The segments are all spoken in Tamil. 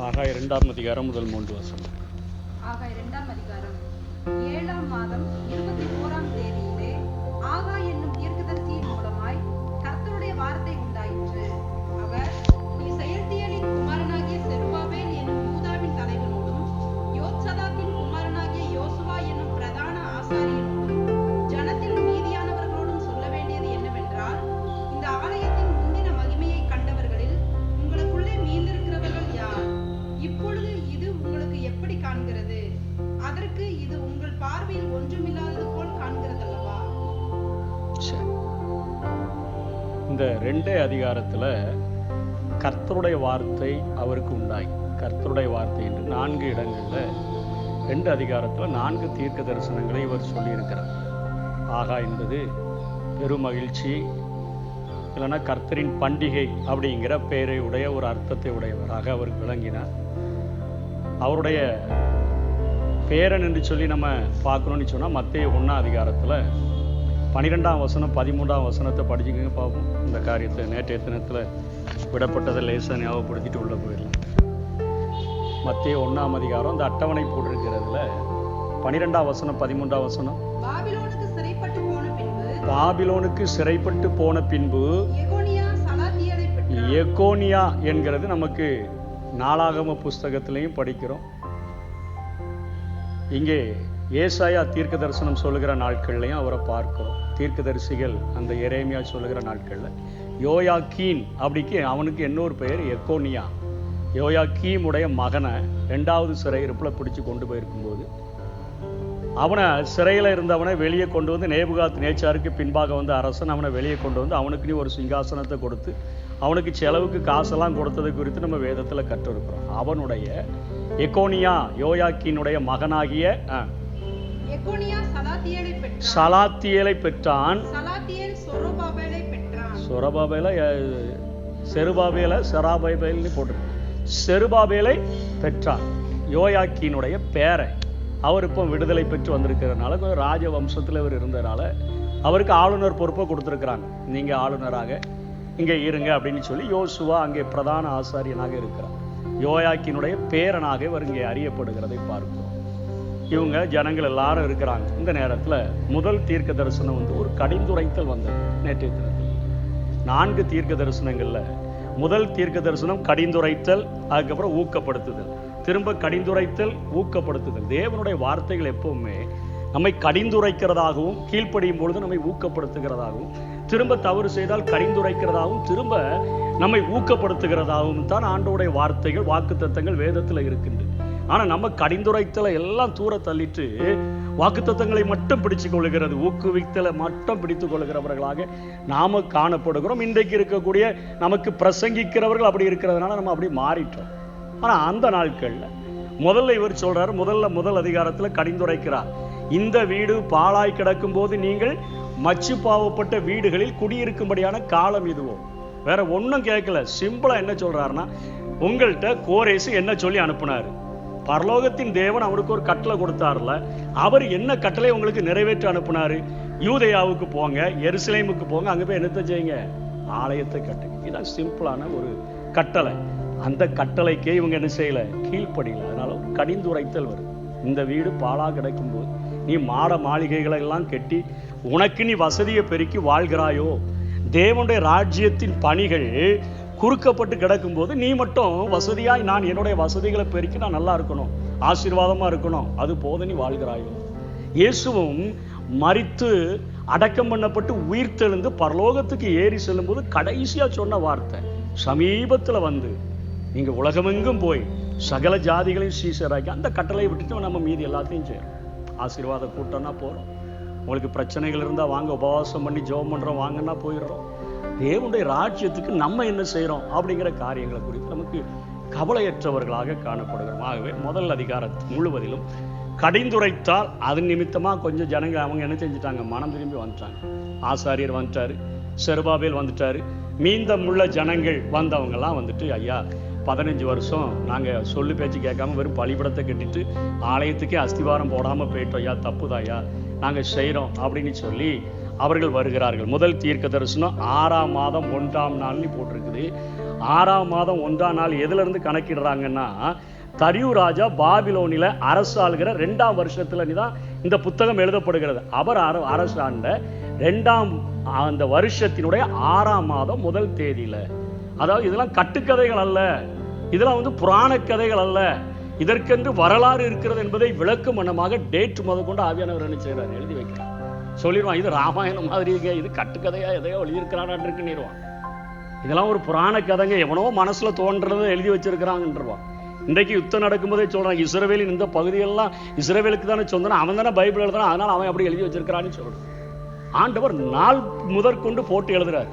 ஆகாய 2ஆம் அதிகாரம் முதல் 3 வசனம். ஆகாய 2ஆம் அதிகாரம் 7ஆம் மாதம் 21ஆம் தேதியிலே ஆகாய் என்னும் தீர்க்கதரிசியின் மூலமாய் கர்த்தருடைய வார்த்தை உண்டாயிற்று. அவர், நீ செயல்தியேலின் குமாரனாகிய செருபாபேல் என்னும் யூதாவின் தலைவனோடும் யோத்சதாக்கின் குமாரனாகிய யோசுவா என்னும் பிரதான ஆசாரியனோடும் ஜனத்தில் மீதியானவர்களோடும் சொல்ல வேண்டியது என்னவென்றால், இந்த ஆலயத்தின் முந்தின மகிமையை கண்டவர்களில் உங்களுக்குள்ளே மீந்திருக்கிறவர்கள் யார்? இப்பொழுது இது உங்களுக்கு எப்படி காண்கிறது? அதற்கு இது உங்கள் பார்வையில் ஒன்றுமில்லாதது போல் காண்கிறதல்லவா? இந்த 2 அதிகாரத்துல கர்த்தருடைய வார்த்தை அவருக்கு உண்டாய். கர்த்தருடைய வார்த்தை என்று 4 இடங்கள்ல 2 அதிகாரத்துல 4 தீர்க்க தரிசனங்களை இவர் சொல்லியிருக்கிறார். ஆகா என்பது பெருமகிழ்ச்சி, இல்லைன்னா கர்த்தரின் பண்டிகை அப்படிங்கிற பெயரை உடைய ஒரு அர்த்தத்தை உடையவராக அவர் விளங்கினார். அவருடைய பேரன் என்று சொல்லி நம்ம பார்க்கணும்னு சொன்னால் மத்தேயு 1ஆம் அதிகாரத்தில் 12ஆம் வசனம் 13ஆம் வசனத்தை படிச்சுக்கங்க பார்ப்போம். இந்த காரியத்தை நேற்றைய தினத்தில் விடப்பட்டதை லேசாக ஞாபகப்படுத்திட்டு உள்ள போயிடலாம். மத்தேயு 1ஆம் அதிகாரம் இந்த அட்டவணை போட்டிருக்கிறதுல 12ஆம் வசனம் 13ஆம் வசனம், பாபிலோனுக்கு சிறைப்பட்டு போன பின்பு எகோனியா என்கிறது நமக்கு நாளாகம புஸ்தகத்திலையும் படிக்கிறோம். இங்கே ஏசாயா தீர்க்க தரிசனம் சொல்லுகிற நாட்கள்லையும் அவரை பார்க்கிறோம். தீர்க்கதரிசிகள் அந்த எரேமியா சொல்லுகிற நாட்கள்ல யோயாக்கீன் அப்படிக்கு அவனுக்கு இன்னொரு பெயர் எகோனியா. யோயாக்கீம் உடைய மகனை 2வது சிறையிருப்பில் பிடிச்சு கொண்டு போயிருக்கும்போது அவனை சிறையில் இருந்தவனை வெளியே கொண்டு வந்து நேபுகாத் நேச்சாருக்கு பின்பாக வந்து அரசன் அவனை வெளியே கொண்டு வந்து அவனுக்கு நீ ஒரு சிங்காசனத்தை கொடுத்து அவனுக்கு செலவுக்கு காசெல்லாம் கொடுத்தது குறித்து நம்ம வேதத்தில் கற்றிருக்கிறோம். அவனுடைய எகோனியா யோயாக்கீனுடைய மகனாகிய சலாத்தியேலை பெற்றான். செருபாபேலை போட்டிருக்கு. செருபாபேலை பெற்றான். யோயாக்கீனுடைய பேரை அவர் இப்போ விடுதலை பெற்று வந்திருக்கிறதுனால ராஜ வம்சத்தில் இவர் இருந்ததுனால அவருக்கு ஆளுநர் பொறுப்பை கொடுத்துருக்குறாங்க. நீங்கள் ஆளுநராக இங்கே இருங்க அப்படின்னு சொல்லி யோசுவா அங்கே பிரதான ஆசாரியனாக இருக்கிறார். யோயாக்கினுடைய பேரனாக இவர் இங்கே அறியப்படுகிறதை பார்க்கிறோம். இவங்க ஜனங்கள் எல்லாரும் இருக்கிறாங்க. இந்த நேரத்தில் முதல் தீர்க்க தரிசனம் வந்து ஒரு கடிந்துரைத்தல் வந்தது. நேற்றைய தினத்தில் 4 தீர்க்க தரிசனங்களில் முதல் தீர்க்க தரிசனம் கடிந்துரைத்தல், அதுக்கப்புறம் ஊக்கப்படுத்துதல், திரும்ப கடிந்துரைத்தல், ஊக்கப்படுத்துதல். தேவனுடைய வார்த்தைகள் எப்பவுமே நம்மை கடிந்துரைக்கிறதாகவும் கீழ்ப்படியும் பொழுது நம்மை ஊக்கப்படுத்துகிறதாகவும், திரும்ப தவறு செய்தால் கடிந்துரைக்கிறதாகவும் திரும்ப நம்மை ஊக்கப்படுத்துகிறதாகவும் தான் ஆண்டவருடைய வார்த்தைகள் வாக்குத்தத்தங்கள் வேதத்தில் இருக்கின்றது. ஆனால் நம்ம கடிந்துரைத்தலை எல்லாம் தூர தள்ளிட்டு வாக்குத்தத்தங்களை மட்டும் பிடிச்சு கொள்கிறது, ஊக்குவித்தலை மட்டும் பிடித்து கொள்கிறவர்களாக நாம காணப்படுகிறோம். இன்றைக்கு இருக்கக்கூடிய நமக்கு பிரசங்கிக்கிறவர்கள் அப்படி இருக்கிறதுனால நம்ம அப்படி மாறிட்டோம். ஆனால் அந்த நாட்களில் முதல்ல இவர் சொல்றாரு, முதல் அதிகாரத்தில் கடிந்துரைக்கிறார். இந்த வீடு பாழாய் கிடக்கும் போது நீங்கள் மச்சு பாவப்பட்ட வீடுகளில் குடியிருக்கும்படியான காலம் இதுவோ. வேற ஒன்றும் கேட்கல. சிம்பிளா என்ன சொல்றாருன்னா, உங்கள்கிட்ட கோரேசு என்ன சொல்லி அனுப்புனாரு? பரலோகத்தின் தேவன் அவருக்கு ஒரு கட்டளை கொடுத்தாருல, அவர் என்ன கட்டளை உங்களுக்கு நிறைவேற்ற அனுப்புனாரு? யூதேயாவுக்கு போங்க, எருசலேமுக்கு போங்க, அங்கே போய் என்னத்தை செய்யுங்க? ஆலயத்தை கட்டுங்க. இதுதான் சிம்பிளான ஒரு கட்டளை. அந்த கட்டளைக்கே இவங்க என்ன செய்யல? கீழ்ப்படியல. அதனால கடிந்துரைத்தல் வரும். இந்த வீடு பாழா கிடக்கும் போது நீ மாட மாளிகைகளை எல்லாம் கட்டி உனக்கு நீ வசதியை பெருக்கி வாழ்கிறாயோ? தேவனுடைய ராஜ்யத்தின் பணிகள் குறுக்கப்பட்டு கிடக்கும் போது நீ மட்டும் வசதியாய் நான் என்னுடைய வசதிகளை பெருக்கி நான் நல்லா இருக்கணும், ஆசீர்வாதமா இருக்கணும், அது போத நீ வாழ்கிறாயோ? இயேசுவும் மரித்து அடக்கம் பண்ணப்பட்டு உயிர்த்தெழுந்து பரலோகத்துக்கு ஏறி செல்லும் போது கடைசியா சொன்ன வார்த்தை, சமீபத்துல வந்து நீங்க உலகமெங்கும் போய் சகல ஜாதிகளையும் சீசராக்கி, அந்த கட்டளையை விட்டுட்டு நம்ம மீதி எல்லாத்தையும் செய்யறோம். ஆசீர்வாத கூட்டம்னா போறோம், உங்களுக்கு பிரச்சனைகள் இருந்தால் வாங்க உபவாசம் பண்ணி ஜெபம் பண்ணுறோம் வாங்கன்னா போயிடுறோம். தேவனுடைய ராஜ்யத்துக்கு நம்ம என்ன செய்கிறோம் அப்படிங்கிற காரியங்களை குறித்து நமக்கு கவலையற்றவர்களாக காணப்படுகிறோம். ஆகவே முதல் அதிகாரம் முழுவதிலும் கடிந்துரைத்தால் அதன் நிமித்தமாக கொஞ்சம் ஜனங்க அவங்க என்ன செஞ்சுட்டாங்க? மனம் திரும்பி வந்துட்டாங்க. ஆசாரியர் வந்துட்டாரு, செருபாபேல் வந்துட்டாரு, மீந்தமுள்ள ஜனங்கள் வந்தவங்கெல்லாம் வந்துட்டு, ஐயா 15 வருஷம் நாங்கள் சொல்லு பேச்சு கேட்காம வெறும் பலிபடத்தை கட்டிட்டு ஆலயத்துக்கே அஸ்திவாரம் போடாமல் போயிட்டோம் ஐயா, தப்புதாயா, நாங்கள் செய்கிறோம் அப்படின்னு சொல்லி அவர்கள் வருகிறார்கள். முதல் தீர்க்க தரிசனம் 6ஆம் மாதம் 1ஆம் நாள்னு போட்டிருக்குது. 6ஆம் மாதம் 1ஆம் நாள் எதுல இருந்து கணக்கிடுறாங்கன்னா, தரியு ராஜா பாபிலோனில அரசாளுகிற 2ஆம் வருஷத்துல தான் இந்த புத்தகம் எழுதப்படுகிறது. அவர் அரசாண்ட 2ஆம் அந்த வருஷத்தினுடைய 6ஆம் மாதம் 1 தேதியில. அதாவது இதெல்லாம் கட்டுக்கதைகள் அல்ல, இதெல்லாம் புராண கதைகள் அல்ல, இதற்கென்று வரலாறு இருக்கிறது என்பதை விளக்கும் வண்ணமாக டேட் முதற்கொண்டு ஆவியானவர் என்ன செய்றார், எழுதி வைக்கிறார். சொல்லிடுவான், இது ராமாயணம் மாதிரி இருக்கு, இது கட்டுக்கதையா எதையோ எழுதியிருக்கிறான்னு நிறுவான். இதெல்லாம் ஒரு புராண கதைங்க, எவனோ மனசுல தோன்றதை எழுதி வச்சிருக்கிறாங்கன்றவான். இன்றைக்கு யுத்தம் நடக்கும்போதே சொல்றான், இஸ்ரவேலின் இந்த பகுதியெல்லாம் இஸ்ரவேலுக்கு தானே சொந்தம், அவன் தானே பைபிள் எழுதுறான், அதனால அவன் அப்படி எழுதி வச்சிருக்கிறான்னு சொல்றான். ஆண்டவர் நாள் முதற்கொண்டு போட்டு எழுதுறாரு.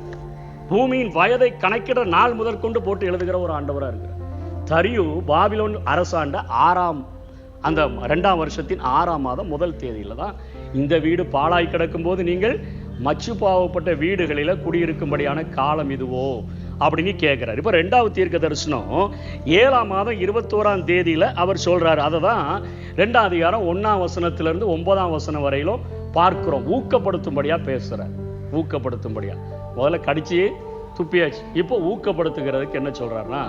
பூமியின் வயதை கணக்கிட நாள் முதற்கொண்டு போட்டு எழுதுகிற ஒரு ஆண்டவரா இருக்கிறார். தரியு பாபிலோன் அரசாண்ட 2ஆம் வருஷத்தின் 6ஆம் மாதம் 1 தேதியில தான் இந்த வீடு பாழாய் கிடக்கும் போது நீங்கள் மச்சு பாவப்பட்ட வீடுகளில குடியிருக்கும்படியான காலம் இதுவோ அப்படின்னு கேட்கிறார். இப்ப 2வது தீர்க்க தரிசனம் 7ஆம் மாதம் 21ஆம் தேதியில அவர் சொல்றாரு. அதை தான் 2ஆம் அதிகாரம் 1ஆம் வசனத்திலிருந்து 9ஆம் வசனம் வரையிலும் பார்க்கிறோம். ஊக்கப்படுத்தும்படியா பேசுறார். ஊக்கப்படுத்தும்படியா, முதல்ல கடிச்சு துப்பியாச்சு, இப்போ ஊக்கப்படுத்துகிறதுக்கு என்ன சொல்றாருன்னா,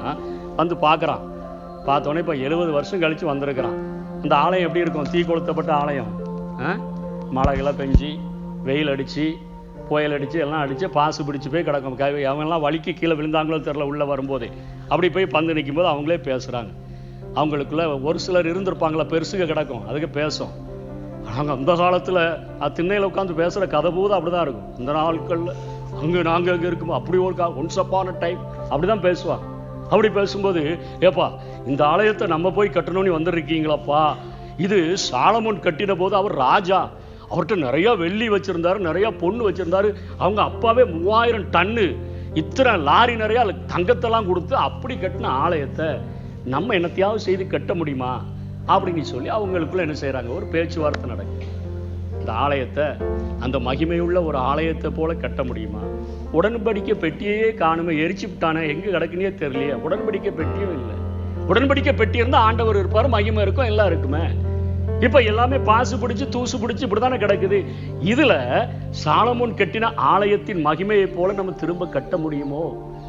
பார்க்கறான். பார்த்தோன்னே இப்போ 70 வருஷம் கழிச்சு வந்திருக்கிறான். அந்த ஆலயம் எப்படி இருக்கும், தீ கொளுத்தப்பட்ட ஆலயம். மழைகளாம் பெஞ்சு வெயில் அடிச்சு புயல் அடிச்சு எல்லாம் அடிச்சு பாசு பிடிச்சு போய் கிடக்கும். அவங்கெல்லாம் வலிக்கு கீழே விழுந்தாங்களோ தெரியல, உள்ள வரும்போதே அப்படி போய் பந்து நிற்கும் போது அவங்களே பேசுறாங்க. அவங்களுக்குள்ள ஒரு சிலர் இருந்திருப்பாங்களா, பெருசுக கிடக்கும், அதுக்கு பேசும். நாங்க அந்த காலத்துல திண்ணையில உட்காந்து பேசுற கதை போது அப்படிதான் இருக்கும். இந்த நாட்கள்ல நாங்க அங்க இருக்கும், அப்படி ஒரு ஒன்ஸ் அப்பான டைம் அப்படிதான் பேசுவாங்க. அப்படி பேசும்போது, ஏப்பா இந்த ஆலயத்தை நம்ம போய் கட்டணும்னு வந்துருக்கீங்களாப்பா, இது சாலமோன் கட்டின போது அவர் ராஜா, அவர்கிட்ட நிறைய வெள்ளி வச்சிருந்தாரு, நிறைய பொண்ணு வச்சிருந்தாரு, அவங்க அப்பாவே 3000 டன்னு இத்தனை லாரி நிறைய தங்கத்தெல்லாம் கொடுத்து அப்படி கட்டின ஆலயத்தை நம்ம என்னத்தையாவது செய்து கட்ட முடியுமா அப்படின்னு சொல்லி அவங்களுக்குள்ள என்ன செய்யறாங்க, ஒரு பேச்சுவார்த்தை நடக்குது. இந்த ஆலயத்தை அந்த மகிமையுள்ள ஒரு ஆலயத்தை போல கட்ட முடியுமா? உடன்படிக்கை பெட்டியே காணுமே, எரிச்சு விட்டானே, எங்க கிடக்குன்னே தெரியலையே. உடன்படிக்கை பெட்டியும் இல்லை. உடன்படிக்கை பெட்டி இருந்தா ஆண்டவர் இருப்பாரு, மகிமை இருக்கும், எல்லாம் இருக்குமே. இப்ப எல்லாமே பாசு பிடிச்சு தூசு பிடிச்சு இப்படித்தானே கிடக்குது. இதுல சாலமோன் கட்டின ஆலயத்தின் மகிமையை போல நம்ம திரும்ப கட்ட முடியுமோ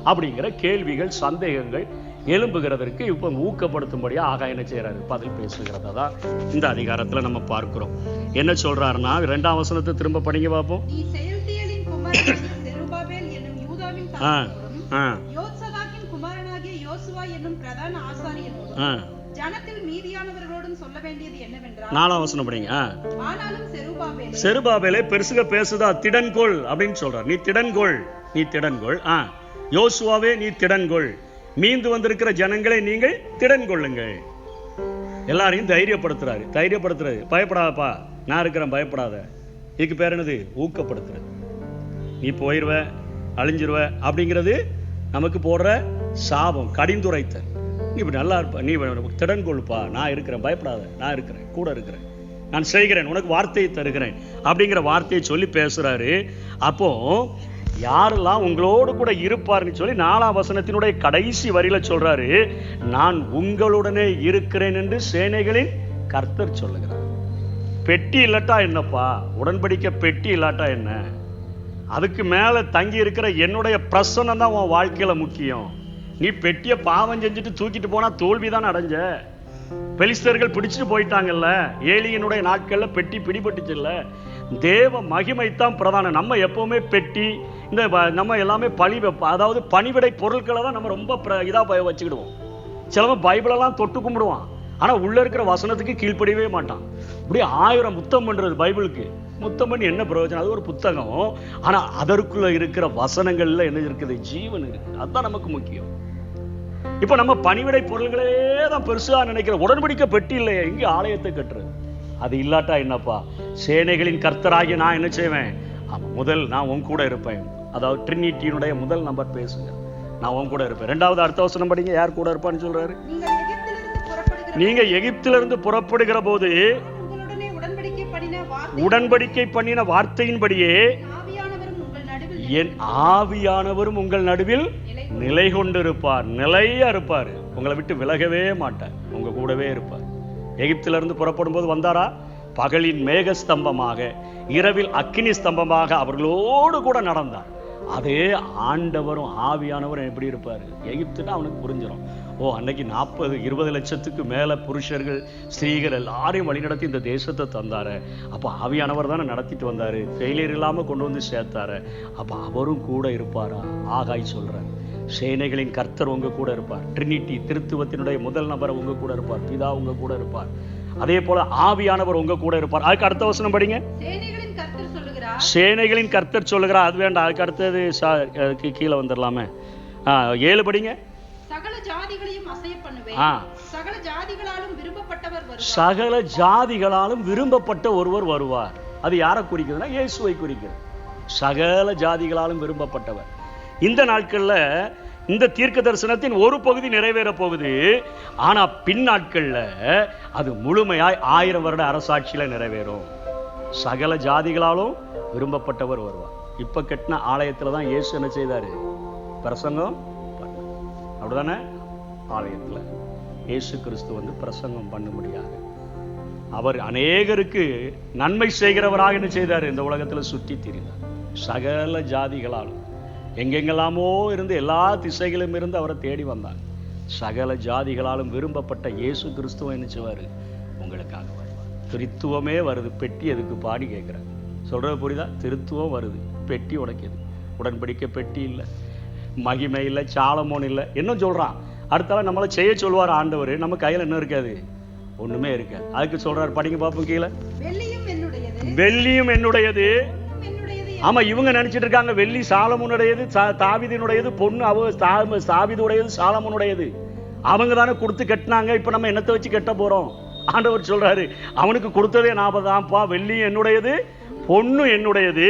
அப்படிங்கிற கேள்விகள், சந்தேகங்கள் எழும்புகிறதற்கு இப்ப ஊக்கப்படுத்தும்படியா ஆகா என்ன செய்யறாரு, பதில் பேசுகிறதா தான் இந்த அதிகாரத்துல நம்ம பார்க்கிறோம். என்ன சொல்றாருன்னா, 2ஆம் வசனத்தை திரும்ப படிங்க பார்ப்போம். நாலாம் வசனம் படிங்க. செருபாபேலே பெருசுக பேசுதா, திடன்கொள் அப்படின்னு சொல்றார். நீ திடன்கொள், நீ திடன்கொள். யோசுவாவே நீ திடன்கொள், மீந்து வந்திருக்கிற ஜனங்களை நீங்கள் திடன் கொள்ளுங்கள். எல்லாரையும் தைரியப்படுத்துறாரு. பயப்படாதப்பா, நான் இருக்கிறேன், பயப்படாத. இதுக்கு பேர் என்னது, ஊக்கப்படுத்துறது. நீ போயிருவ, அழிஞ்சிருவ அப்படிங்கிறது நமக்கு போடுற சாபம், கடிந்துரைத்தல். நீ இப்ப நல்லா இருப்ப, நீ திடன் கொள்ளுப்பா, நான் இருக்கிறேன், பயப்படாத, நான் இருக்கிறேன், கூட இருக்கிறேன், நான் செய்கிறேன், உனக்கு வார்த்தையை தருகிறேன் அப்படிங்கிற வார்த்தையை சொல்லி பேசுறாரு. அப்போ யாரெல்லாம் உங்களோடு கூட இருப்பார்னு சொல்லி 4ஆம் வசனத்தினுடைய கடைசி வரியில சொல்றாரு, நான் உங்களுடனே இருக்கிறேன் என்று சேனைகளின் கர்த்தர் சொல்லுகிறார். பெட்டி இல்லாட்டா என்னப்பா, உடன்படிக்கை பெட்டி இல்லாட்டா என்ன, அதுக்கு மேல தங்கி இருக்கிற என்னுடைய பிரசன்னம் தான் உன் வாழ்க்கையில முக்கியம். நீ பெட்டிய பாவம் செஞ்சுட்டு தூக்கிட்டு போனா தோல்விதான் அடைஞ்ச. பெலிஸ்தர்கள் பிடிச்சிட்டு போயிட்டாங்கல்ல, ஏலியனுடைய நாட்கள்ல பெட்டி பிடிபட்டுச்சு இல்ல. தேவ மகிமைத்தான் பிரதானம். நம்ம எப்பவுமே பெட்டி, இந்த நம்ம எல்லாமே அதாவது பணிவிடை பொருட்களை தான் நம்ம ரொம்ப இதா வச்சுக்கிடுவோம். சிலவன் பைபிளெல்லாம் தொட்டு கும்பிடுவான், ஆனா உள்ள இருக்கிற வசனத்துக்கு கீழ்ப்படியவே மாட்டான். இப்படி 1000 முத்தம் பண்றது பைபிளுக்கு. முத்தம் பண்ணி என்ன பிரயோஜனம், அது ஒரு புத்தகம். ஆனா அதற்குள்ள இருக்கிற வசனங்கள்ல என்ன இருக்குது, ஜீவன் இருக்கு. அதுதான் நமக்கு முக்கியம். இப்ப நம்ம பணிவிடை பொருள்களே தான் பெருசா நினைக்கிற, உடன்படிக்கை பெட்டி இல்லையா, இங்க ஆலயத்தை கட்டுறது. அது இல்லாட்டா என்னப்பா, சேனைகளின் கர்த்தராகிய நான் என்ன செய்வேன், முதல் நான் உன் கூட இருப்பேன். அதாவது ட்ரினிட்டியினுடைய முதல் நம்பர் பேசுங்க, நான் உன் கூட இருப்பேன். 2வது அர்த்த வசனம் படிங்க, யார் கூட இருப்பான்னு சொல்றாரு. நீங்க எகிப்திலிருந்து புறப்படுகிற போது உடன்படிக்கை பண்ணின வார்த்தையின்படியே என் ஆவியானவரும் உங்கள் நடுவில் நிலை கொண்டிருப்பார். நிலையா இருப்பார், உங்களை விட்டு விலகவே மாட்டார், உங்க கூடவே இருப்பார். எகிப்திலிருந்து புறப்படும் போது வந்தாரா, பகலின் மேக ஸ்தம்பமாக இரவில் அக்கினி ஸ்தம்பமாக அவர்களோடு கூட நடந்தார். அதே ஆண்டவரும் ஆவியானவரும் எப்படி இருப்பார்? எகிப்துன்னா அவனுக்கு புரிஞ்சிடும். ஓ, அன்னைக்கு 20 லட்சத்துக்கு மேலே புருஷர்கள் ஸ்திரீகள் எல்லாரையும் வழிநடத்தி இந்த தேசத்தை தந்தாரு. அப்போ ஆவியானவர் தானே நடத்திட்டு வந்தார், ஃபெயிலியர் இல்லாமல் கொண்டு வந்து சேர்த்தாரு. அப்போ அவரும் கூட இருப்பாரா? ஆகாய் சொல்கிறார், சேனைகளின் கர்த்தர் உங்க கூட இருப்பார். ட்ரினிட்டி, திருத்துவத்தினுடைய முதல் நபர் உங்க கூட இருப்பார். பிதா உங்க கூட இருப்பார். அதே போல ஆவியானவர் உங்க கூட இருப்பார். அதுக்கு அடுத்த வசனம் படிங்க. சேனைகளின் கர்த்தர் சொல்லுகிறார். அது வேண்டாம், அதுக்கு அடுத்தது கீழே வந்துடலாமே. 7 படிங்க. சகல ஜாதிகளையும் அசைய பண்ணுவேன். சகல ஜாதிகளாலும் விரும்பப்பட்டவர் வருவார். சகல ஜாதிகளாலும் விரும்பப்பட்ட ஒருவர் வருவார். அது யாரை குறிக்குதுன்னா இயேசுவை குறிக்கிறது. சகல ஜாதிகளாலும் விரும்பப்பட்டவர். இந்த நாட்கள்ல இந்த தீர்க்க தரிசனத்தின் ஒரு பகுதி நிறைவேற போகுது. ஆனா பின் நாட்கள்ல அது முழுமையாய் 1000 வருட அரசாட்சியில நிறைவேறும். சகல ஜாதிகளாலும் விரும்பப்பட்டவர் வருவார். இப்ப கட்டின ஆலயத்துல தான் இயேசு என்ன செய்தாரு? பிரசங்கம். அப்படிதானே? ஆலயத்துல இயேசு கிறிஸ்து வந்து பிரசங்கம் பண்ண முடியாது. அவர் அநேகருக்கு நன்மை செய்கிறவராக என்ன செய்தார்? இந்த உலகத்துல சுற்றி திரிந்தார். சகல ஜாதிகளாலும் எங்கெங்கெல்லாமோ இருந்து எல்லா திசைகளும் இருந்து அவரை தேடி வந்தார். சகல ஜாதிகளாலும் விரும்பப்பட்ட இயேசு கிறிஸ்துவ என்ன செய்வாரு? உங்களுக்காக வருவார். திருத்துவமே வருது, பெட்டி எதுக்கு பாடி கேட்கிறார். சொல்றது புரியுதா? திருத்துவம் வருது, பெட்டி உடைக்குது. உடன்படிக்கை பெட்டி இல்லை, மகிமை இல்லை, சாலமோன் இல்லை. என்ன சொல்றான்? அடுத்தால நம்மளை செய்ய சொல்லுவார் ஆண்டவர். நம்ம கையில் என்ன இருக்காது? ஒண்ணுமே இருக்காது. அதுக்கு சொல்றாரு, படிங்க பாப்போம் கீழே. வெள்ளியும் என்னுடையது. ஆமா, இவங்க நினைச்சிட்டு இருக்காங்க வெள்ளி சாலமோனுடையது, தாவீதினுடையது, பொண்ணு தாவீதுடையது, சாலமோனுடையது. அவங்க தானே கொடுத்து கட்டினாங்க. இப்ப நம்ம என்னத்தை வச்சு கட்ட போறோம்? ஆண்டவர் சொல்றாரு, அவனுக்கு கொடுத்ததே நாமதான்ப்பா. வெள்ளியும் என்னுடையது, பொண்ணு என்னுடையது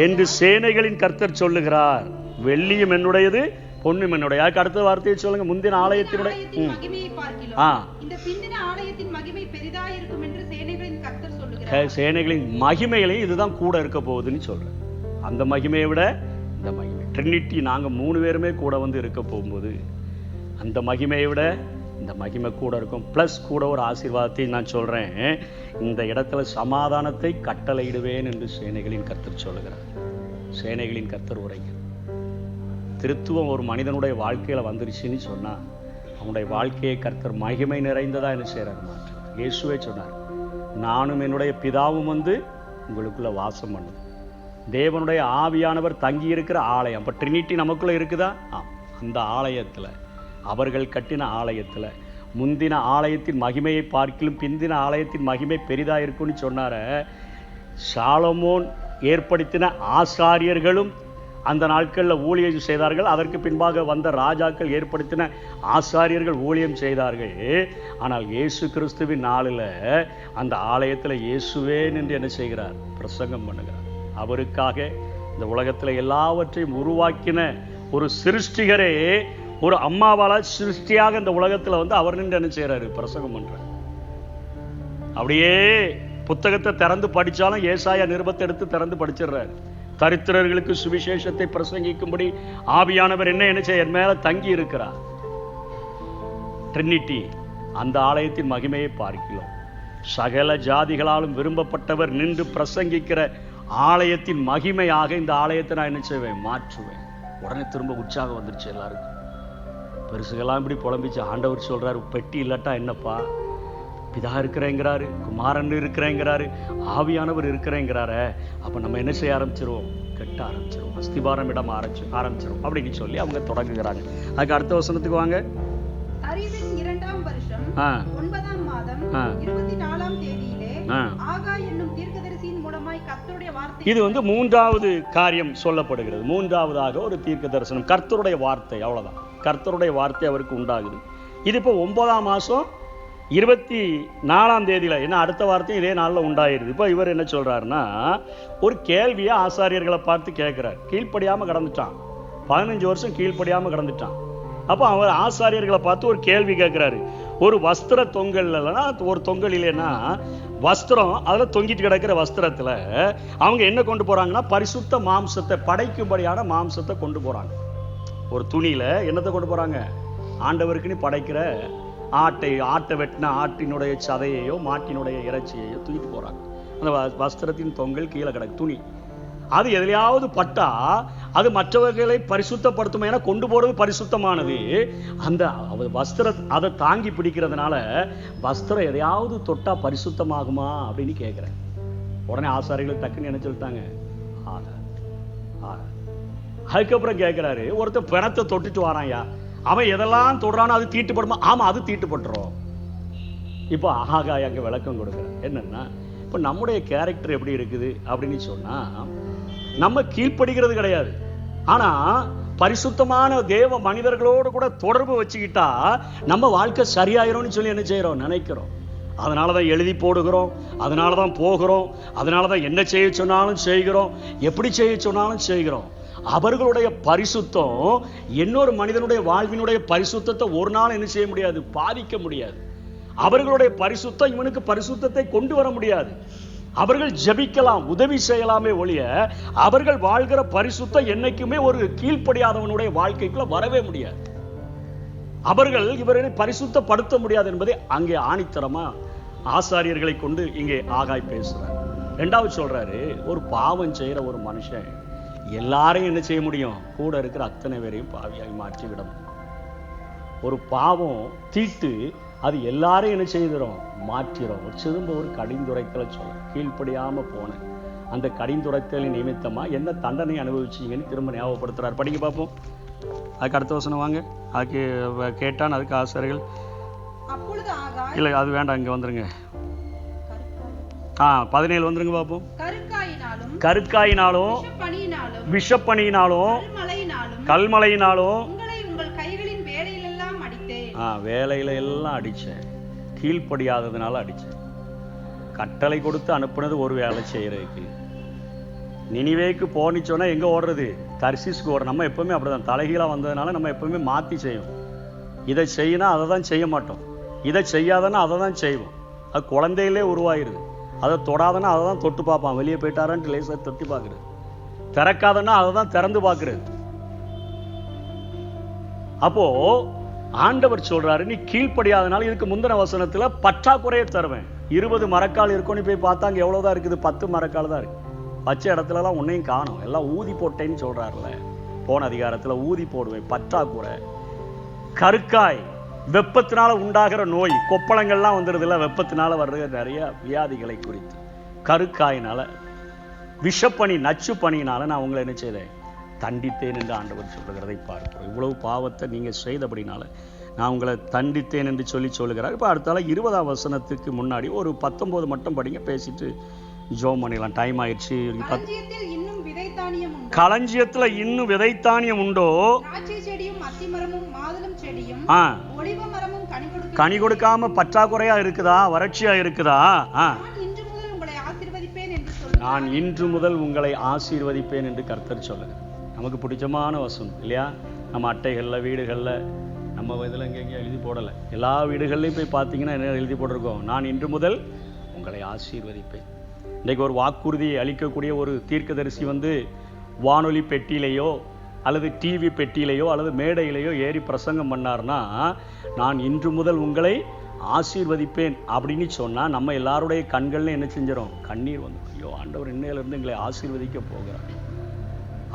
என்று சேனைகளின் கர்த்தர் சொல்லுகிறார். வெள்ளியும் என்னுடையது, பொண்ணும் என்னுடைய. அதுக்கு அடுத்த வார்த்தையை சொல்லுங்க. முந்தின ஆலயத்தினுடைய சேனைகளின் மகிமைகளையும் இதுதான் கூட இருக்க போகுதுன்னு சொல்றேன். அந்த மகிமையை விட இந்த மகிமை, ட்ரினிட்டி நாங்க 3 பேருமே கூட வந்து இருக்க போகும்போது அந்த மகிமையை விட இந்த மகிமை கூட இருக்கும். பிளஸ் கூட ஒரு ஆசீர்வாதத்தை நான் சொல்றேன். இந்த இடத்துல சமாதானத்தை கட்டளையிடுவேன் என்று சேனைகளின் கர்த்தர் சொல்லுகிறார். சேனைகளின் கர்த்தர் உரைக்கிறார். திருத்துவம் ஒரு மனிதனுடைய வாழ்க்கையில வந்துருச்சுன்னு சொன்னா அவனுடைய வாழ்க்கையை கர்த்தர் மகிமை நிறைந்ததா என்ன செய்யறாரு? மாற்றார். இயேசுவே சொன்னார், நானும் என்னுடைய பிதாவும் வந்து உங்களுக்குள்ள வாசம் பண்ணுது. தேவனுடைய ஆவியானவர் தங்கி இருக்கிற ஆலயம். அப்ப ட்ரினிட்டி நமக்குள்ள இருக்குதா? அந்த ஆலயத்துல, அவர்கள் கட்டின ஆலயத்துல முந்தின ஆலயத்தின் மகிமையை பார்க்கிலும் பிந்தின ஆலயத்தின் மகிமை பெரிதா இருக்குன்னு சொன்னார. சாலமோன் ஏற்படுத்தின ஆசாரியர்களும் அந்த நாட்களில் ஊழியம் செய்தார்கள். அதற்கு பின்பாக வந்த ராஜாக்கள் ஏற்படுத்தின ஆசாரியர்கள் ஊழியம் செய்தார்கள். ஆனால் இயேசு கிறிஸ்துவின் நாளில் அந்த ஆலயத்தில் இயேசுவே என்று என்ன செய்கிறார்? பிரசங்கம் பண்ணுகிறார். அவருக்காக இந்த உலகத்தில் எல்லாவற்றையும் உருவாக்கின ஒரு சிருஷ்டிகரே ஒரு அம்மாவால சிருஷ்டியாக இந்த உலகத்தில் வந்து அவர் நின்று என்ன செய்கிறாரு? பிரசங்கம் பண்றார். அப்படியே புத்தகத்தை திறந்து படிச்சாலும் ஏசாயா நிருபத்தை எடுத்து திறந்து படிச்சிடுறாரு. தரித்திரர்களுக்கு சுவிசேஷத்தை பிரசங்கிக்கும்படி ஆவியானவர் என்ன செய்ய மேல தங்கி இருக்கிறார். ட்ரினிட்டி அந்த ஆலயத்தின் மகிமையை பார்க்கிறோம். சகல ஜாதிகளாலும் விரும்பப்பட்டவர் நின்று பிரசங்கிக்கிற ஆலயத்தின் மகிமையாக இந்த ஆலயத்தை நான் என்ன செய்வேன்? மாற்றுவேன். உடனே திரும்ப உற்சாகம் வந்துருச்சு எல்லாருக்கும். பெருசுகெல்லாம் இப்படி புலம்பிச்சு. ஆண்டவர் சொல்றாரு, பெட்டி இல்லாட்டா என்னப்பா? பிதா இருக்கிறேங்கிறாரு, குமாரன் இருக்கிறேங்கிறாரு, ஆவியானவர் இருக்கிறேங்கிறாரு. அப்ப நம்ம என்ன செய்ய ஆரம்பிச்சிருவோம்? கட்ட ஆரம்பிச்சிருவோம், அஸ்திபாரம் இடம் ஆரம்பிச்சிரும் அப்படின்னு சொல்லி அவங்க தொடங்குகிறாங்க. அதுக்கு அடுத்த வசனத்துக்கு வாங்க. இது வந்து 3வது காரியம் சொல்லப்படுகிறது. 3வதாக ஒரு தீர்க்க தரிசனம், கர்த்தருடைய வார்த்தை. அவ்வளவுதான், கர்த்தருடைய வார்த்தை அவருக்கு உண்டாகுது. இது இப்போ 9ஆம் மாசம் 24ஆம் தேதியில, என்ன அடுத்த வார்த்தையும் இதே நாளில் உண்டாயிருது. இப்போ இவர் என்ன சொல்றாருன்னா, ஒரு கேள்வியை ஆசாரியர்களை பார்த்து கேட்கிறார். கீழ்ப்படியாம கடந்துட்டான், 15 வருஷம் கீழ்ப்படியாம கடந்துட்டான். அப்போ அவர் ஆசாரியர்களை பார்த்து ஒரு கேள்வி கேட்கிறாரு. ஒரு வஸ்திர தொங்கல் இல்லைன்னா, ஒரு தொங்கல் இல்லைன்னா வஸ்திரம், அதில் தொங்கிட்டு கிடக்கிற வஸ்திரத்துல அவங்க என்ன கொண்டு போறாங்கன்னா, பரிசுத்த மாம்சத்தை படைக்கும்படியான மாம்சத்தை கொண்டு போறாங்க. ஒரு துணியில என்னத்தை கொண்டு போறாங்க? ஆண்டவருக்குன்னு படைக்கிற ஆட்டை வெட்டின ஆட்டினுடைய சதையையோ மாட்டினுடைய இறைச்சியையோ தூக்கிட்டு போறாங்க. அந்த வஸ்திரத்தின் தொங்கல் கீழே கிடக்கு, துணி. அது எதிலையாவது பட்டா அது மற்றவர்களை பரிசுத்தப்படுத்தும். என கொண்டு போறது பரிசுத்தமானது. அந்த வஸ்திரம் அதை தாங்கி பிடிக்கிறதுனால வஸ்திரம் எதையாவது தொட்டா பரிசுத்தமாகுமா அப்படின்னு கேட்கிறேன். உடனே ஆசாரிகள் டக்குன்னு என்ன சொல்லிட்டாங்க, அதுக்கப்புறம் கேட்கிறாரு, ஒருத்தர் பிணத்தை தொட்டுட்டு வரான்யா, அவன் எதெல்லாம் தொடுறானோ அது தீட்டுப்படுமா? ஆமா, அது தீட்டுப்பட்டுரும். இப்போ ஆகாய் அங்க விளக்கம் கொடுக்குறேன். என்னன்னா, இப்போ நம்முடைய கேரக்டர் எப்படி இருக்குது அப்படின்னு சொன்னா, நம்ம கீழ்ப்படுகிறது கிடையாது. ஆனா பரிசுத்தமான தேவ மனிதர்களோடு கூட தொடர்பு வச்சுக்கிட்டா நம்ம வாழ்க்கை சரியாயிரும்னு சொல்லி என்ன செய்யறோம், நினைக்கிறோம். அதனாலதான் எழுதி போடுகிறோம், அதனாலதான் போகிறோம், அதனாலதான் என்ன செய்ய சொன்னாலும் செய்கிறோம், எப்படி செய்ய சொன்னாலும் செய்கிறோம். அவர்களுடைய பரிசுத்தம் இன்னொரு மனிதனுடைய வாழ்வினுடைய பரிசுத்தத்தை ஒரு நாள் என்ன செய்ய முடியாது, பாதிக்க முடியாது. அவர்களுடைய பரிசுத்தம் இவனுக்கு பரிசுத்தத்தை கொண்டு வர முடியாது. அவர்கள் ஜெபிக்கலாம், உதவி செய்யலாமே ஒழிய அவர்கள் வாழ்கிற பரிசுத்தம் என்னைக்குமே ஒரு கீழ்ப்படியாதவனுடைய வாழ்க்கைக்குள்ள வரவே முடியாது. அவர்கள் இவரை பரிசுத்தப்படுத்த முடியாது என்பதை அங்கே ஆணித்தரமா ஆசாரியர்களை கொண்டு இங்கே ஆகாய் பேசுறார். ரெண்டாவது சொல்றாரு, ஒரு பாவம் செய்யற ஒரு மனுஷன் எல்லாரையும் என்ன செய்ய முடியும், கூட இருக்கிற அத்தனை பேரையும் பாவியாகி மாற்றி விட முடியும். ஒரு பாவம் தீட்டு அது எல்லாரையும் என்ன செய்கிறோம், மாற்றிடும். திரும்ப ஒரு கடிந்துரைத்தலை சொல்ல, கீழ்ப்படியாம போன அந்த கடிந்துரைத்தலின் நிமித்தமா என்ன தண்டனை அனுபவிச்சீங்கன்னு திரும்ப ஞாபகப்படுத்துறாரு. படிக்க பார்ப்போம். அதுக்கு அடுத்த வசனம் வாங்க. அதுக்கு கேட்டான், அதுக்கு ஆசிரியர்கள் இல்லை அது வேண்டாம், இங்க வந்துருங்க. 17 வந்துருங்க பார்ப்போம். கருக்காயினாலும் விஷப்பணியினாலும் கல்மலையினாலும் வேலையில எல்லாம் அடிச்சேன், கீழ்ப்படியாததுனால அடிச்சேன். கட்டளை கொடுத்து அனுப்புனது ஒரு வேலை செய்யறதுக்கு. நினிவேக்கு போனிச்சோன்னா எங்க ஓடுறது, தர்சிஸ்க்கு ஓடுற. நம்ம எப்பவுமே அப்படிதான் தலைகீழா வந்ததுனால நம்ம எப்பவுமே மாத்தி செய்வோம். இதை செய்யினா அதை தான் செய்ய மாட்டோம், இதை செய்யாதன்னா அதை தான் செய்வோம். அது குழந்தையிலே உருவாயிருது. அதை தொடாதன்னா அதை தான் தொட்டு பார்ப்பான், வெளியே போயிட்டாரான்ட்டு லேசாக தொட்டி பார்க்குறது. திறக்காதன்னா அதை தான் திறந்து பார்க்குறது. அப்போ ஆண்டவர் சொல்றாரு, நீ கீழ்ப்படியாதனால இதுக்கு முந்தின வசனத்துல பற்றாக்குறையை தருவேன். 20 மரக்கால் இருக்கும்னு போய் பார்த்தா அங்கே எவ்வளவுதான் இருக்குது, 10 மரக்கால் தான் இருக்கு. வச்ச இடத்துலலாம் உன்னையும் காணும், எல்லாம் ஊதி போட்டேன்னு சொல்றாருல போன அதிகாரத்துல. ஊதி போடுவேன், பற்றாக்குறை. கருக்காய், வெப்பத்தினால உண்டாகிற நோய், கொப்பளங்கள்லாம் வந்துடுது இல்லை, வெப்பத்தினால வர்ற நிறைய வியாதிகளை குறித்து. கருக்காயினால, விஷப்பணி, நச்சு பணியினால நான் உங்களை என்ன செய்தேன், தண்டித்தேன் என்று ஆண்டவர் சொல்லுகிறதை பார்க்கிறோம். இவ்வளவு பாவத்தை நீங்க செய்தபடினால நான் உங்களை தண்டித்தேன் என்று சொல்லுகிறார். இப்போ அடுத்தால 20ஆம் வசனத்துக்கு முன்னாடி ஒரு 19 மட்டும் படிங்க, பேசிட்டு ஜோம் பண்ணிடலாம், டைம் ஆயிடுச்சு. களஞ்சியத்துல இன்னும் விதைத்தானியம் உண்டோ, கனி கொடுக்காம பற்றாக்குறையா இருக்குதா, வறட்சியா இருக்குதா? நான் இன்று முதல் உங்களை ஆசீர்வதிப்பேன் என்று கர்த்தர் சொல்லுங்க. நமக்கு பிடிச்சமான வசனம் இல்லையா? நம்ம அட்டைகள்ல, வீடுகள்ல, நம்ம இதில் எங்கெங்கே எழுதி போடலை, எல்லா வீடுகள்லையும் போய் பார்த்தீங்கன்னா என்ன எழுதி போட்டிருக்கோம், நான் இன்று முதல் உங்களை ஆசீர்வதிப்பேன். இன்றைக்கு ஒரு வாக்குறுதியை அளிக்கக்கூடிய ஒரு தீர்க்கதரிசி வானொலி பெட்டியிலையோ அல்லது டிவி பெட்டியிலையோ அல்லது மேடையிலையோ ஏறி பிரசங்கம் பண்ணார்னா, நான் இன்று முதல் உங்களை ஆசீர்வதிப்பேன் அப்படின்னு சொன்னால் நம்ம எல்லாருடைய கண்கள்ல என்ன செஞ்சிடும், கண்ணீர் வந்து, ஐயோ ஆண்டவர் இன்னையிலிருந்து எங்களை ஆசீர்வதிக்க போகிறார்.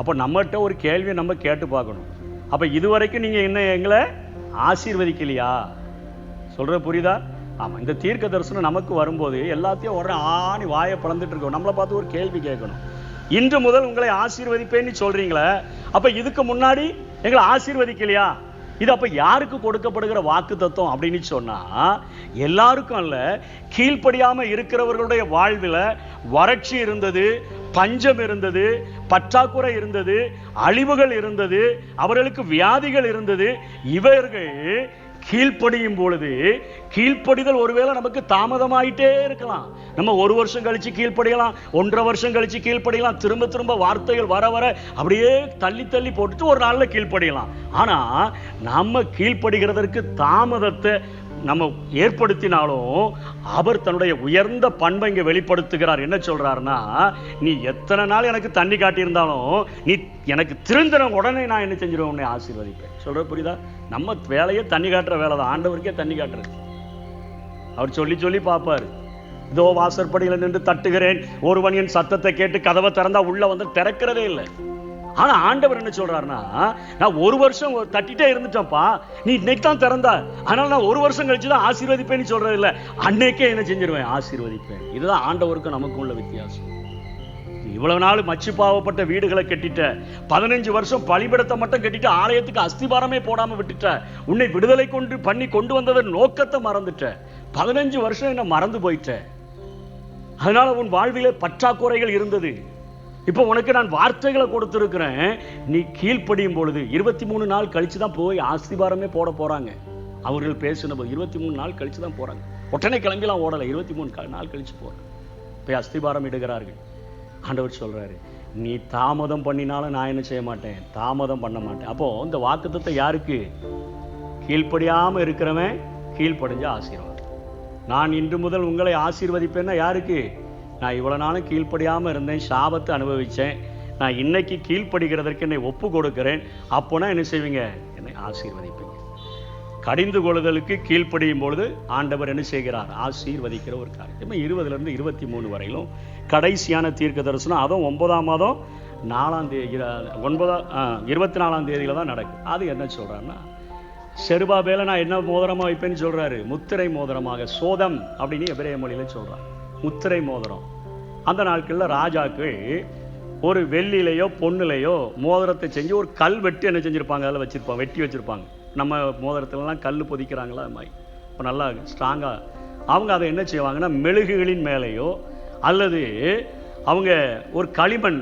அப்போ நம்மகிட்ட ஒரு கேள்வியை நம்ம கேட்டு பார்க்கணும். அப்போ இதுவரைக்கும் நீங்கள் என்ன எங்களை ஆசீர்வதிக்கலையா? சொல்கிற புரியுதா? ஆமாம். இந்த தீர்க்க தரிசனம் நமக்கு வரும்போது எல்லாத்தையும் உடனே ஆணி வாயை பிளந்துட்டு இருக்கோம். நம்மளை பார்த்து ஒரு கேள்வி கேட்கணும். இன்று முதல் உங்களை ஆசீர்வதிப்பேன்னு சொல்கிறீங்களே, அப்போ இதுக்கு முன்னாடி எங்களை ஆசீர்வதிக்கலையா? இது அப்போ யாருக்கு கொடுக்கப்படுகிற வாக்கு தத்துவம் அப்படின்னு சொன்னால், எல்லாருக்கும் அல்ல, கீழ்ப்படியாமல் இருக்கிறவர்களுடைய வாழ்வில் வறட்சி இருந்தது, பஞ்சம் இருந்தது, பற்றாக்குறை இருந்தது, அழிவுகள் இருந்தது, அவர்களுக்கு வியாதிகள் இருந்தது. இவர்கள் கீழ்ப்படியும் பொழுது, கீழ்ப்படிதல் ஒருவேளை நமக்கு தாமதமாயிட்டே இருக்கலாம். நம்ம 1 வருஷம் கழிச்சு கீழ்ப்படியலாம், 1.5 வருஷம் கழிச்சு கீழ்ப்படியலாம். திரும்ப திரும்ப வார்த்தைகள் வர வர அப்படியே தள்ளி தள்ளி போட்டுட்டு ஒரு நாள்ல கீழ்ப்படியலாம். ஆனா நம்ம கீழ்ப்படுகிறதற்கு தாமதத்தை நம்ம ஏற்படுத்தினாலும் அவர் தன்னுடைய உயர்ந்த பண்பை இங்கே வெளிப்படுத்துகிறார். என்ன சொல்றாருன்னா, நீ எத்தனை நாள் எனக்கு தண்ணி காட்டியிருந்தாலும் நீ எனக்கு திருந்தின உடனே நான் என்ன செஞ்சிருவேன், உன்னை ஆசீர்வதிப்பேன். சொல்ற புரியுதா? நம்ம வேலையே தண்ணி காட்டுற வேலை தான், ஆண்டவருக்கே தண்ணி காட்டுறது. அவர் சொல்லி சொல்லி பார்ப்பாரு, இதோ வாசற்படியில் நின்று தட்டுகிறேன், ஒருவன் என் சத்தத்தை கேட்டு கதவை திறந்தா உள்ள வந்து திறக்கிறதே இல்லை. ஆனா ஆண்டவர் என்ன சொல்றாருன்னா, நான் ஒரு வருஷம் தட்டிட்டே இருந்துட்டேன்ப்பா, நீ இன்னைக்கு தான் திறந்தா, அதனால நான் ஒரு வருஷம் கழிச்சுதான் ஆசீர்வதிப்பேன்னு சொல்றது இல்லை, அன்னைக்கே என்ன செஞ்சிருவேன், ஆசீர்வதிப்பேன். இதுதான் ஆண்டவருக்கும் நமக்கும் உள்ள வித்தியாசம். இவ்வளவு நாள் மச்சு பாவப்பட்ட வீடுகளை கட்டிட்ட, 15 வருஷம் பலிபீடத்தை மட்டும் கட்டிட்டு ஆலயத்துக்கு அஸ்திபாரமே போடாம விட்டுட்ட, உன்னை விடுதலை கொண்டு வந்ததன் நோக்கத்தை மறந்துட்ட, 15 வருஷம் என்ன மறந்து போயிட்ட. அதனால உன் வாழ்விலே பற்றாக்குறைகள் இருந்தது. இப்போ உனக்கு நான் வார்த்தைகளை கொடுத்திருக்கிறேன், நீ கீழ்ப்படியும் பொழுது 23 நாள் கழிச்சு தான் போய் அஸ்திபாரமே போட போறாங்க. அவர்கள் பேசின போது 23 நாள் கழிச்சு தான் போறாங்க. உடனே கிளம்பிலாம் ஓடலை, 23 நாள் கழிச்சு போறாங்க, போய் அஸ்திபாரம் இடுகிறார்கள். ஆண்டவர் சொல்றாரு, நீ தாமதம் பண்ணினாலும் நான் என்ன செய்ய மாட்டேன், தாமதம் பண்ண மாட்டேன். அப்போ இந்த வாக்குத்தத்தம் யாருக்கு? கீழ்ப்படியாம இருக்கிறவன் கீழ்ப்படிஞ்ச ஆசீர்வாதம். நான் இன்று முதல் உங்களை ஆசீர்வதிப்பேன்னா யாருக்கு? நான் இவ்வளவு நாளும் கீழ்ப்படியாம இருந்தேன், சாபத்தை அனுபவிச்சேன், நான் இன்னைக்கு கீழ்ப்படுகிறதற்கு என்னை ஒப்பு கொடுக்கிறேன், அப்போனா என்ன செய்வீங்க, என்னை ஆசீர்வதிப்பீங்க. கடிந்து கொள்ளுதலுக்கு கீழ்ப்படியும் பொழுது ஆண்டவர் என்ன செய்கிறார், ஆசீர்வதிக்கிற ஒரு காரியம். 20 to 23 வரையிலும் கடைசியான தீர்க்க தரிசனம், அதுவும் 9ஆம் மாதம் 24ஆம் தேதியில தான் நடக்கும். அது என்ன சொல்றாருன்னா, செருபாபேல நான் என்ன மோதிரமா வைப்பேன்னு சொல்றாரு, முத்திரை மோதிரமாக, சோதம் அப்படின்னு எபிரேய மொழியில சொல்றாரு, முத்திரை மோதிரம். அந்த நாட்களில் ராஜாக்கள் ஒரு வெள்ளிலையோ பொண்ணுலையோ மோதிரத்தை செஞ்சு ஒரு கல் வெட்டி என்ன செஞ்சிருப்பாங்க, அதில் வச்சிருப்பாங்க, வெட்டி வச்சிருப்பாங்க. நம்ம மோதிரத்துலலாம் கல் பொதிக்கிறாங்களா, அது மாதிரி இப்போ நல்லா ஸ்ட்ராங்காக அவங்க அதை என்ன செய்வாங்கன்னா, மெழுகுகளின் மேலேயோ அல்லது அவங்க ஒரு களிமண்,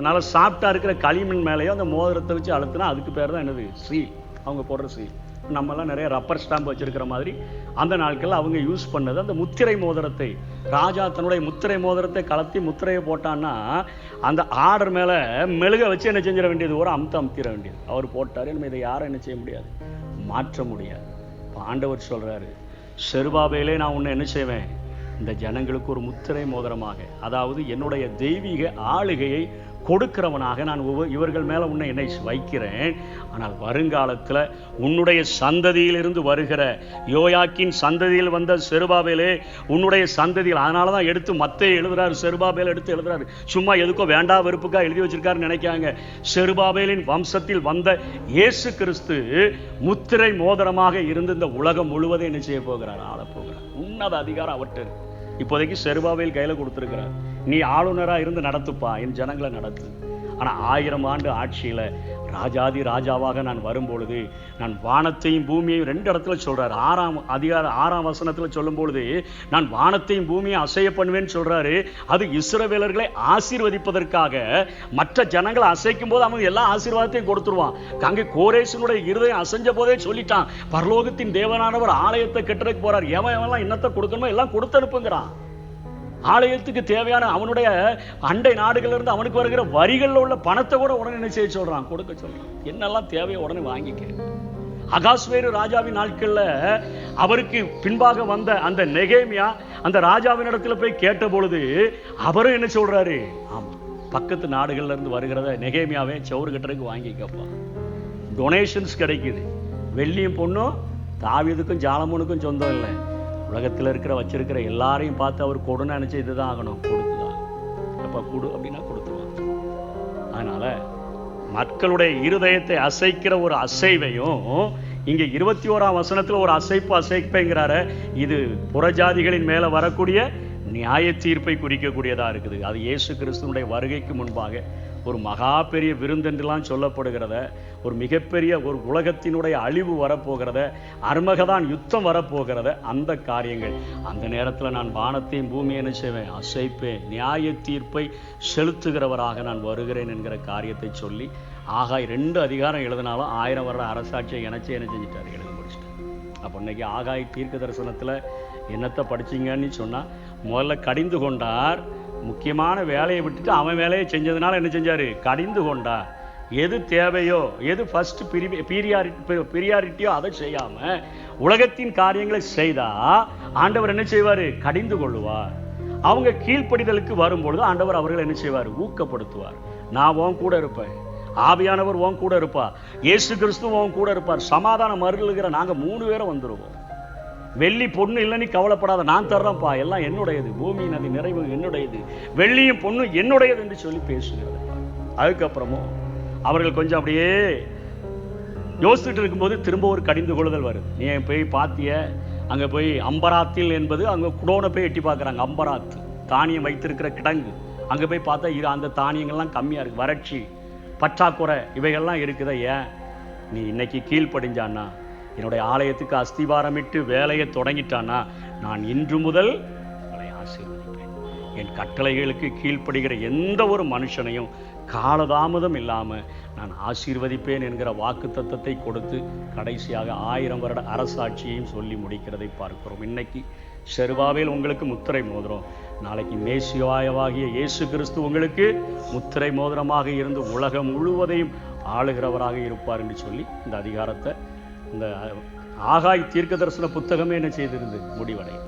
நல்லா சாஃப்டாக இருக்கிற களிமண் மேலேயோ அந்த மோதிரத்தை வச்சு அழுத்தினா அதுக்கு பேர் தான் என்னது, சீல். அவங்க போடுற சீல். நம்மலாம் நிறைய ரப்பர் ஸ்டாம்ப் வச்சிருக்கிற மாதிரி அந்த நாட்களில் அவங்க யூஸ் பண்ணது அந்த முத்திரை மோதிரத்தை. ராஜா தன்னுடைய முத்திரை மோதிரத்தை கலத்தி முத்திரையை போட்டான்னா அந்த ஆர்டர் மேலே மெழுக வச்சு என்ன செஞ்சிட வேண்டியது, ஒரு அமுத்திட வேண்டியது. அவர் போட்டார், நம்ம இதை யாரும் என்ன செய்ய முடியாது, மாற்ற முடியாது. ஆண்டவர் சொல்றாரு, செருபாபேலே நான் உன்னை என்ன செய்வேன், இந்த ஜனங்களுக்கு ஒரு முத்திரை மோதிரமாக, அதாவது என்னுடைய தெய்வீக ஆளுகையை கொடுக்கிறவனாக நான் இவர்கள் மேல உன்னை என்னை வைக்கிறேன். ஆனால் வருங்காலத்தில் உன்னுடைய சந்ததியிலிருந்து வருகிற யோயாக்கின் சந்ததியில் வந்த செருபாபேலே உன்னுடைய சந்ததியில், அதனால தான் எடுத்து மத்தேயு எழுதுறாரு, செருபாபேல் எடுத்து எழுதுறாரு. சும்மா எதுக்கோ வேண்டா வெறுப்புக்கா எழுதி வச்சிருக்காருன்னு நினைக்காங்க. செருபாபேலின் வம்சத்தில் வந்த இயேசு கிறிஸ்து முத்திரை மோதிரமாக இருந்து இந்த உலகம் முழுவதும் என்ன செய்ய போகிறார், ஆளப் போகிறார். உன்னத அதிகாரம் அவர்கிட்ட இப்போதைக்கு செருபாபேல் கையில கொடுத்திருக்கிறார். நீ ஆளுநரா இருந்து நடத்துப்பா, என் ஜனங்களை நடத்து. ஆனா 1000 ஆண்டு ஆட்சியில ராஜாதி ராஜாவாக நான் வரும்பொழுது நான் வானத்தையும் பூமியையும் 2 இடத்துல சொல்றாரு. 6ஆம் வசனத்துல சொல்லும் பொழுது நான் வானத்தையும் பூமியையும் அசைய பண்ணுவேன்னு சொல்றாரு. அது இஸ்ரவேலர்களை ஆசீர்வதிப்பதற்காக. மற்ற ஜனங்களை அசைக்கும் போது அவங்க எல்லா ஆசீர்வாதத்தையும் கொடுத்துருவான். அங்கே கோரேசனுடைய இருதயம் அசைஞ்ச போதே சொல்லிட்டான், பரலோகத்தின் தேவனானவர் ஆலயத்தை கட்டுறதுக்கு போறார், எவன் என்னத்தை கொடுக்கணுமோ எல்லாம் கொடுத்து அனுப்புங்கிறான். ஆலயத்துக்கு தேவையான அவனுடைய அண்டை நாடுகள்ல இருந்து அவனுக்கு வருகிற வரிகளில் உள்ள பணத்தை கூட உடனே என்ன செய்ய சொல்றான், கொடுக்க சொல்றான். என்னெல்லாம் தேவையோ உடனே வாங்கிக்க. அகாஸ்வேரு ராஜாவின் நாட்கள்ல அவருக்கு பின்பாக வந்த அந்த நெகேமியா அந்த ராஜாவின் இடத்துல போய் கேட்ட பொழுது அவரும் என்ன சொல்றாரு, ஆமா பக்கத்து நாடுகள்ல இருந்து வருகிறத நெகேமியாவே சவுறு கட்டுறதுக்கு வாங்கிக்கப்பா. டொனேஷன்ஸ் கிடைக்குது. வெள்ளியும் பொண்ணும் தாவீதுக்கும் சாலமோனுக்கும் சொந்தம் இல்லை, உலகத்தில் வச்சிருக்கிற எல்லாரையும் பார்த்து அவர் கொடுன்னு நினைச்சு இதுதான் ஆகணும், கொடுத்துதான். எப்ப கொடு அப்படின்னா கொடுத்துருவாங்க. அதனால மக்களுடைய இருதயத்தை அசைக்கிற ஒரு அசைவையும் இங்க 21ஆம் வசனத்துல ஒரு அசைப்பேங்கிறாரு. இது புறஜாதிகளின் மேல வரக்கூடிய நியாய தீர்ப்பை குறிக்கக்கூடியதா இருக்குது. அது இயேசு கிறிஸ்துவனுடைய வருகைக்கு முன்பாக ஒரு மகா பெரிய விருந்தென்றெல்லாம் சொல்லப்படுகிறத, ஒரு மிகப்பெரிய ஒரு உலகத்தினுடைய அழிவு வரப்போகிறத, அர்மகதான் யுத்தம் வரப்போகிறத, அந்த காரியங்கள். அந்த நேரத்தில் நான் வானத்தையும் பூமியை என்ன செய்வேன், அசைப்பேன், நியாய தீர்ப்பை செலுத்துகிறவராக நான் வருகிறேன் என்கிற காரியத்தை சொல்லி ஆகாய் 2 அதிகாரம் எழுதினாலும் 1000 வருட அரசாட்சியை என்ன செஞ்சிட்டாரு, எழுதி முடிச்சிட்டார். அப்போ இன்னைக்கு ஆகாய் தீர்க்க தரிசனத்தில் என்னத்தை படிச்சிங்கன்னு சொன்னால், முதல்ல கடிந்து கொண்டார். முக்கியமான வேலையை விட்டுட்டு அவன் வேலையை செஞ்சதுனால என்ன செஞ்சாரு, கடிந்து கொண்டார். எது தேவையோ, எது ஃபர்ஸ்ட் பிரியாரிட்டியோ அதை செய்யாம உலகத்தின் காரியங்களை செய்தா ஆண்டவர் என்ன செய்வாரு, கடிந்து கொள்ளுவார். அவங்க கீழ்ப்படிதலுக்கு வரும்பொழுது ஆண்டவர் அவர்கள் என்ன செய்வார், ஊக்கப்படுத்துவார். நான் உன் கூட இருப்பேன், ஆவியானவர் உன் கூட இருப்பார், இயேசு கிறிஸ்து உன் கூட இருப்பார், சமாதானம் மருளுகிற நாங்க 3 பேரும் வந்துருவோம். வெள்ளி பொண்ணு இல்லை நீ கவலைப்படாத, நான் தர்றேன்ப்பா, எல்லாம் என்னுடையது, பூமி நதி நிறைவு என்னுடையது, வெள்ளியும் பொண்ணு என்னுடையது என்று சொல்லி பேசுகிறது. அதுக்கப்புறமும் அவர்கள் கொஞ்சம் அப்படியே யோசிச்சுட்டு இருக்கும்போது திரும்ப ஒரு கடிந்து கொள்ளுதல் வருது. நீ போய் பார்த்திய, அங்கே போய் அம்பராத்தில் என்பது அங்கே குடோனை போய் எட்டி பார்க்குறாங்க. அம்பராத் தானியம் வைத்திருக்கிற கிடங்கு, அங்கே போய் பார்த்தா அந்த தானியங்கள்லாம் கம்மியாக இருக்குது, வறட்சி, பற்றாக்குறை இவைகள்லாம் இருக்குதா. ஏன் நீ இன்னைக்கு கீழ்ப்படிஞ்சான்னா, என்னுடைய ஆலயத்துக்கு அஸ்திவாரமிட்டு வேலையை தொடங்கிட்டான்னா, நான் இன்று முதல் உங்களை ஆசீர்வதிப்பேன். என் கட்டளைகளுக்கு கீழ்ப்படுகிற எந்த ஒரு மனுஷனையும் காலதாமதம் இல்லாமல் நான் ஆசீர்வதிப்பேன் என்கிற வாக்கு தத்தத்தை கொடுத்து கடைசியாக 1000 வருட அரசாட்சியையும் சொல்லி முடிக்கிறதை பார்க்கிறோம். இன்னைக்கு செருபாபேல் உங்களுக்கு முத்திரை மோதிரம், நாளைக்கு மேசியாவாகிய இயேசு கிறிஸ்து உங்களுக்கு முத்திரை மோதிரமாக இருந்து உலகம் முழுவதையும் ஆளுகிறவராக இருப்பார் என்று சொல்லி இந்த அதிகாரத்தை, இந்த ஆகாய் தீர்க்க தரிசன புத்தகமே என்ன செய்திருந்து முடிவடை.